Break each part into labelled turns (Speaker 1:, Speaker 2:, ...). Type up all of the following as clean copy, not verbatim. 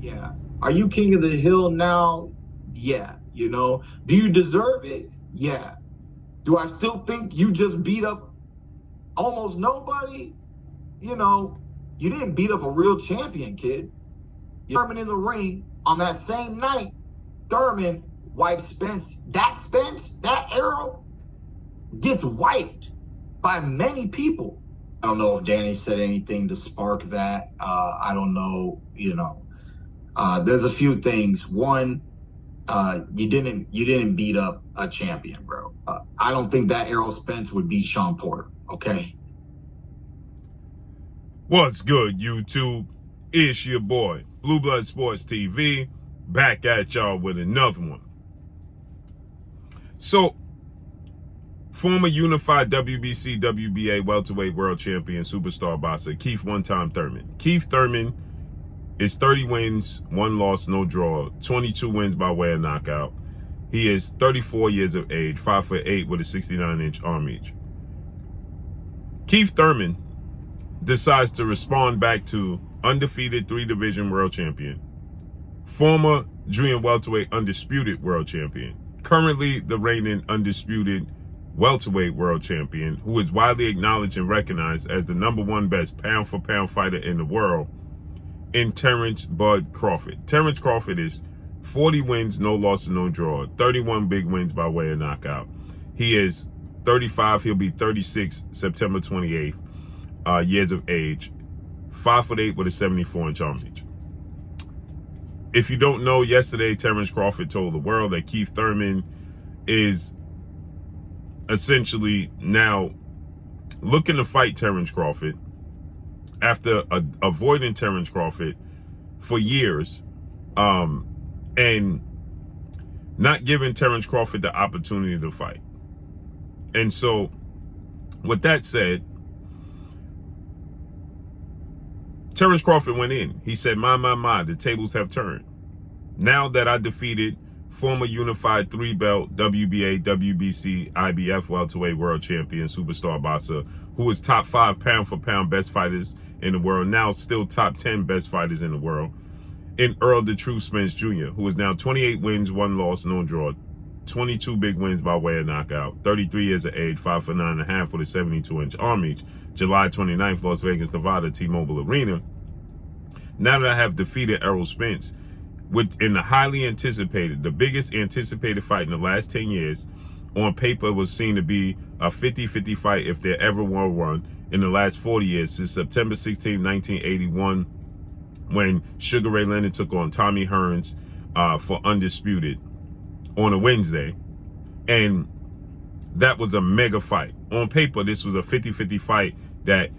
Speaker 1: Yeah. Are you king of the hill now? Yeah. Do you deserve it? Yeah. Do I still think you just beat up almost nobody? You know, you didn't beat up a real champion, kid. Thurman in the ring on that same night. Thurman wipes Spence. That Errol gets wiped by many people. I don't know if Danny said anything to spark that. I don't know. There's a few things. One, you didn't beat up a champion, bro. I don't think that Errol Spence would beat Sean Porter. Okay.
Speaker 2: What's good, YouTube? It's your boy, Blue Blood Sports TV, back at y'all with another one. So, former unified WBC, WBA welterweight world champion, superstar boxer, Keith one-time Thurman. Keith Thurman is 30 wins, 1 loss, no draw, 22 wins by way of knockout. He is 34 years of age, 5'8" with a 69-inch arm reach. Keith Thurman decides to respond back to undefeated 3-division world champion, former junior welterweight undisputed world champion, currently the reigning undisputed welterweight world champion, who is widely acknowledged and recognized as the #1 best pound-for-pound fighter in the world, in Terrence Bud Crawford. Terrence Crawford is 40 wins, no loss, and no draw, 31 big wins by way of knockout. He is 35, he'll be 36 September 28th. Years of age, 5'8" with a 74-inch arm reach. If you don't know, yesterday Terrence Crawford told the world that Keith Thurman is essentially now looking to fight Terrence Crawford after avoiding Terrence Crawford for years, and not giving Terrence Crawford the opportunity to fight. And so, with that said, Terrence Crawford went in. He said, my, the tables have turned. Now that I defeated former unified 3-belt WBA, WBC, IBF welterweight world champion, superstar boxer, who is top 5 pound-for-pound best fighters in the world, now still top 10 best fighters in the world, in Errol the True Spence Jr., who is now 28 wins, 1 loss, no draw, 22 big wins by way of knockout, 33 years of age, 5'9.5" with a 72-inch arm reach. July 29th, Las Vegas, Nevada, T-Mobile Arena. Now that I have defeated Errol Spence in the highly anticipated, the biggest anticipated fight in the last 10 years, on paper was seen to be a 50-50 fight if there ever were one in the last 40 years, since September 16, 1981, when Sugar Ray Leonard took on Tommy Hearns for Undisputed on a Wednesday. And that was a mega fight. On paper, this was a 50-50 fight that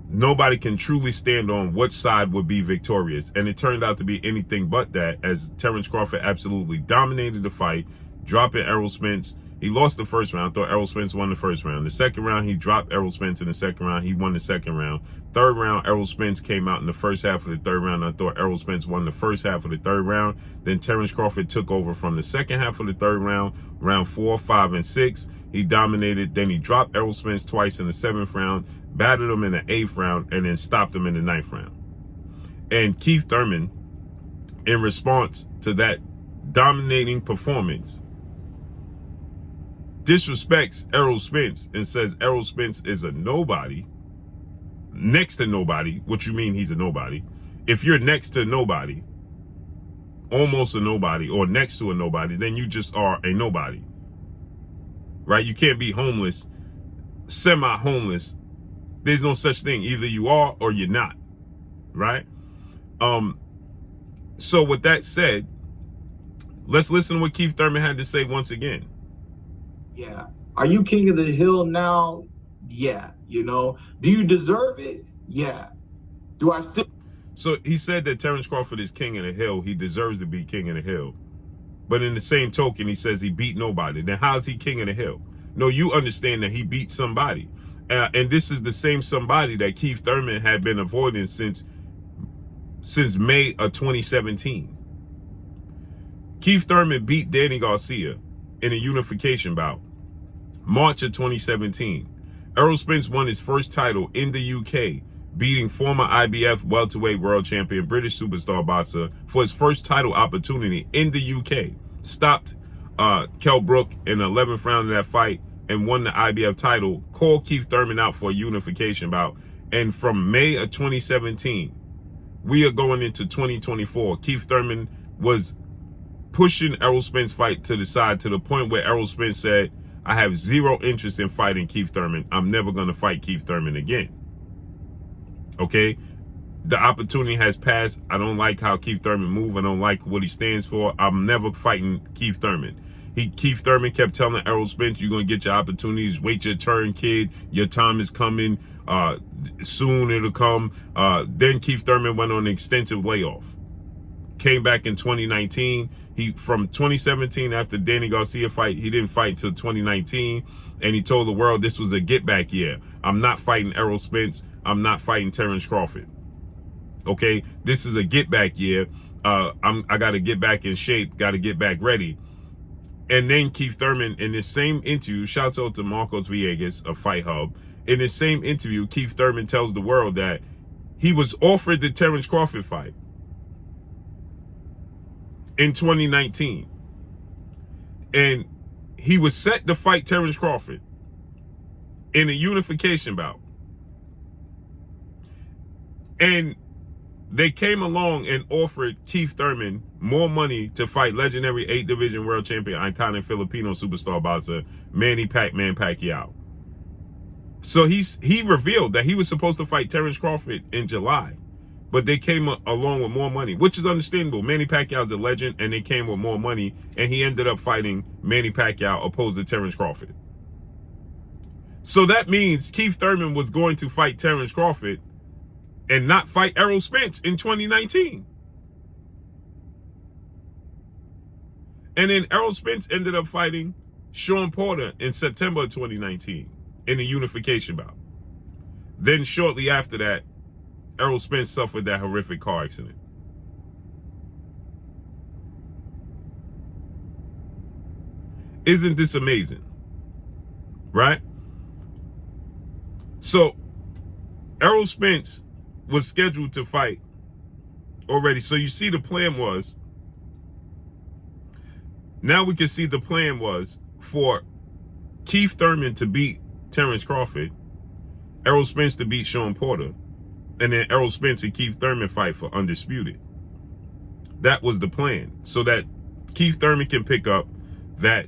Speaker 2: nobody can truly stand on which side would be victorious. And it turned out to be anything but that, as Terrence Crawford absolutely dominated the fight, dropping Errol Spence. He lost the first round. I thought Errol Spence won the first round. The second round, he dropped Errol Spence in the second round. He won the second round. Third round, Errol Spence came out in the first half of the third round. I thought Errol Spence won the first half of the third round. Then Terrence Crawford took over from the second half of the third round, round 4, 5, and 6. He dominated. Then he dropped Errol Spence twice in the 7th round, battered him in the 8th round, and then stopped him in the 9th round. And Keith Thurman, in response to that dominating performance, disrespects Errol Spence and says Errol Spence is a nobody, next to nobody. What you mean he's a nobody? If you're next to nobody, almost a nobody, or next to a nobody, then you just are a nobody, right? You can't be homeless, semi-homeless. There's no such thing. Either you are or you're not, right? So with that said, let's listen to what Keith Thurman had to say once again.
Speaker 1: Yeah. Are you king of the hill now? Yeah. Do you deserve it? Yeah. Do I still?
Speaker 2: So he said that Terrence Crawford is king of the hill. He deserves to be king of the hill. But in the same token, he says he beat nobody. Then how is he king of the hill? No, you understand that he beat somebody. And this is the same somebody that Keith Thurman had been avoiding since May of 2017. Keith Thurman beat Danny Garcia in a unification bout, March of 2017. Errol Spence won his first title in the UK beating former IBF welterweight world champion British superstar boxer for his first title opportunity in the UK. Stopped Kell Brook in the 11th round of that fight and won the IBF title. Called Keith Thurman out for a unification bout. And from May of 2017, we are going into 2024. Keith Thurman was pushing Errol Spence fight to the side to the point where Errol Spence said, I have zero interest in fighting Keith Thurman. I'm never going to fight Keith Thurman again. Okay? The opportunity has passed. I don't like how Keith Thurman moves. I don't like what he stands for. I'm never fighting Keith Thurman. Keith Thurman kept telling Errol Spence, you're going to get your opportunities. Wait your turn, kid. Your time is coming. Soon it'll come. Then Keith Thurman went on an extensive layoff. Came back in 2019. From 2017, after Danny Garcia fight, he didn't fight until 2019. And he told the world this was a get back year. I'm not fighting Errol Spence. I'm not fighting Terrence Crawford. Okay, this is a get back year. I got to get back in shape. Got to get back ready. And then Keith Thurman, in this same interview, shouts out to Marcos Villegas of Fight Hub. In this same interview, Keith Thurman tells the world that he was offered the Terrence Crawford fight in 2019. And he was set to fight Terrence Crawford in a unification bout. And they came along and offered Keith Thurman more money to fight legendary 8 division world champion, iconic Filipino superstar boxer Manny Pac-Man Pacquiao. So he revealed that he was supposed to fight Terrence Crawford in July, but they came along with more money, which is understandable. Manny Pacquiao's a legend, and they came with more money, and he ended up fighting Manny Pacquiao opposed to Terrence Crawford. So that means Keith Thurman was going to fight Terrence Crawford and not fight Errol Spence in 2019. And then Errol Spence ended up fighting Sean Porter in September of 2019 in a unification bout. Then shortly after that, Errol Spence suffered that horrific car accident. Isn't this amazing? Right? So, Errol Spence was scheduled to fight already. So you see the plan was, now we can see the plan was for Keith Thurman to beat Terrence Crawford, Errol Spence to beat Sean Porter, and then Errol Spence and Keith Thurman fight for undisputed. That was the plan, so that Keith Thurman can pick up that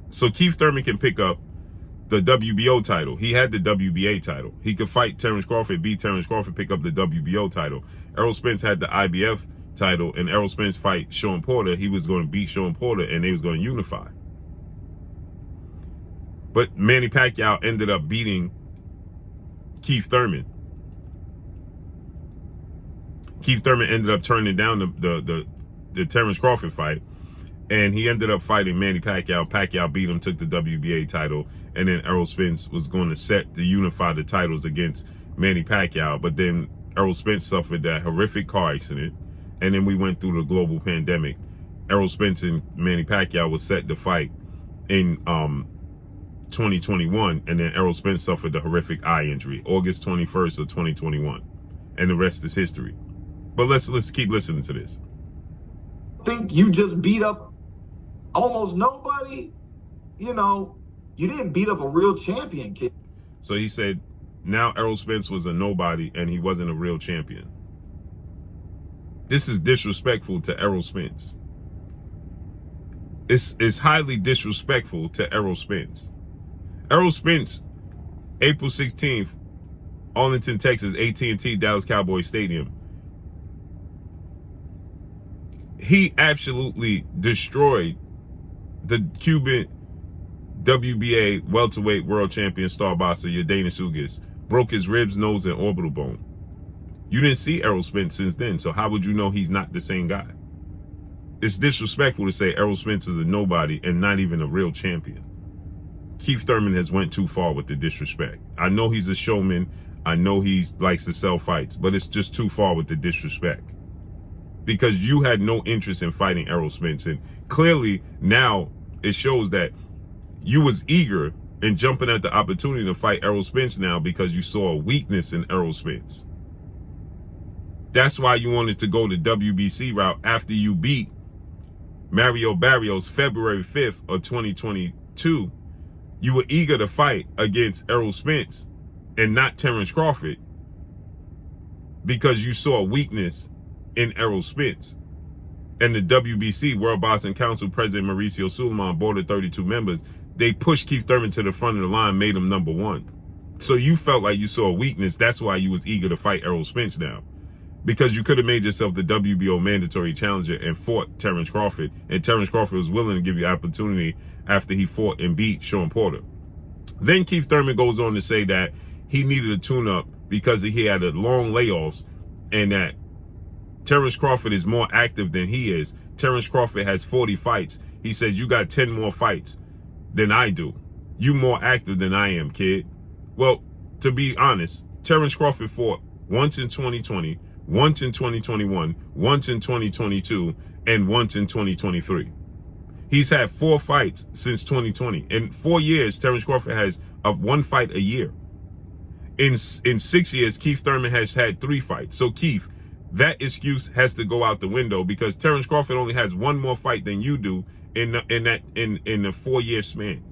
Speaker 2: so Keith Thurman can pick up the WBO title. He had the WBA title. He could fight Terrence Crawford, beat Terrence Crawford, pick up the WBO title. Errol Spence had the IBF title, and Errol Spence fight Sean Porter. He was going to beat Sean Porter, and they was going to unify. But Manny Pacquiao ended up beating Keith Thurman. Keith Thurman ended up turning down the Terrence Crawford fight, and he ended up fighting Manny Pacquiao. Pacquiao beat him, took the WBA title, and then Errol Spence was going to set to unify the titles against Manny Pacquiao. But then Errol Spence suffered that horrific car accident, and then we went through the global pandemic. Errol Spence and Manny Pacquiao was set to fight in 2021, and then Errol Spence suffered the horrific eye injury, August 21st of 2021, and the rest is history. But let's keep listening to this.
Speaker 1: Think you just beat up almost nobody? You know, you didn't beat up a real champion, kid.
Speaker 2: So he said now Errol Spence was a nobody and he wasn't a real champion. This is disrespectful to Errol Spence. It's highly disrespectful to Errol Spence. Errol Spence, April 16th, Arlington, Texas, AT&T Dallas Cowboys Stadium. He absolutely destroyed the Cuban WBA welterweight world champion star boxer Yordenis Ugas. Broke his ribs, nose, and orbital bone. You didn't see Errol Spence since then, so how would you know he's not the same guy? It's disrespectful to say Errol Spence is a nobody and not even a real champion. Keith Thurman has went too far with the disrespect. I know he's a showman. I know he likes to sell fights, but it's just too far with the disrespect. Because you had no interest in fighting Errol Spence, and clearly now it shows that you was eager and jumping at the opportunity to fight Errol Spence now because you saw a weakness in Errol Spence. That's why you wanted to go the WBC route after you beat Mario Barrios February 5th of 2022. You were eager to fight against Errol Spence and not Terrence Crawford because you saw a weakness in Errol Spence. And the WBC, World Boxing Council President Mauricio Suleiman, board of 32 members, they pushed Keith Thurman to the front of the line, made him number one. So you felt like you saw a weakness. That's why you was eager to fight Errol Spence now. Because you could have made yourself the WBO mandatory challenger and fought Terrence Crawford. And Terrence Crawford was willing to give you opportunity after he fought and beat Sean Porter. Then Keith Thurman goes on to say that he needed a tune-up because he had a long layoffs and that Terrence Crawford is more active than he is. Terrence Crawford has 40 fights. He says, you got 10 more fights than I do. You more active than I am, kid. Well, to be honest, Terrence Crawford fought once in 2020, once in 2021, once in 2022, and once in 2023. He's had 4 fights since 2020. In 4 years, Terrence Crawford has one fight a year. In 6 years, Keith Thurman has had 3 fights. So Keith, that excuse has to go out the window because Terrence Crawford only has 1 more fight than you do in the 4-year span.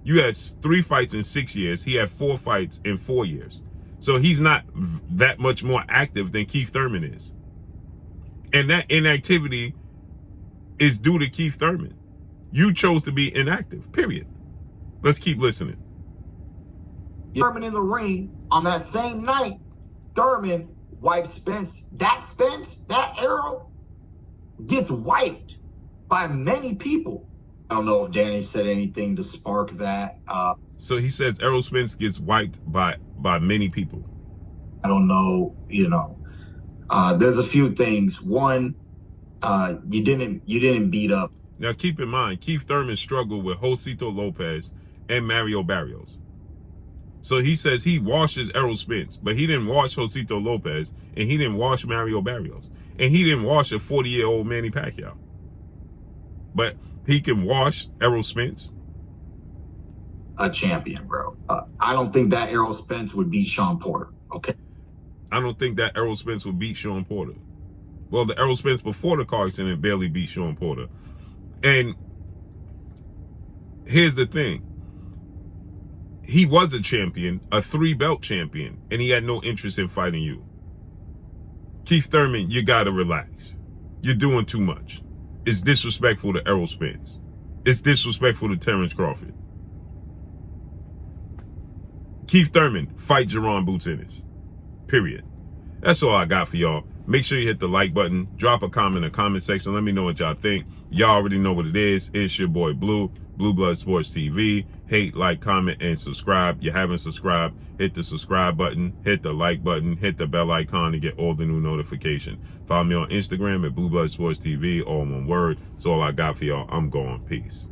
Speaker 2: You have 3 fights in 6 years. He had 4 fights in 4 years. So he's not that much more active than Keith Thurman is. And that inactivity is due to Keith Thurman. You chose to be inactive, period. Let's keep listening.
Speaker 1: Thurman in the ring on that same night, Thurman wiped Spence. That Errol gets wiped by many people. I don't know if Danny said anything to spark that.
Speaker 2: So he says Errol Spence gets wiped by many people.
Speaker 1: I don't know, there's a few things. One, you didn't beat up.
Speaker 2: Now keep in mind, Keith Thurman struggled with Josito Lopez and Mario Barrios. So he says he washes Errol Spence, but he didn't wash Josito Lopez, and he didn't wash Mario Barrios, and he didn't wash a 40-year-old Manny Pacquiao. But he can wash Errol Spence.
Speaker 1: A champion, bro. I don't think that Errol Spence would beat Sean Porter, okay?
Speaker 2: I don't think that Errol Spence would beat Sean Porter. Well, the Errol Spence before the car accident barely beat Sean Porter. And here's the thing. He was a champion, a 3-belt champion, and he had no interest in fighting you. Keith Thurman, you gotta relax. You're doing too much. It's disrespectful to Errol Spence. It's disrespectful to Terrence Crawford. Keith Thurman, fight Jerron Boots Ennis. Period. That's all I got for y'all. Make sure you hit the like button. Drop a comment in the comment section. Let me know what y'all think. Y'all already know what it is. It's your boy Blue, Blue Blood Sports TV. Hate, like, comment, and subscribe. You haven't subscribed, hit the subscribe button, hit the like button, hit the bell icon to get all the new notifications. Follow me on Instagram at Blue Blood Sports TV, all one word. That's all I got for y'all. I'm going. Peace.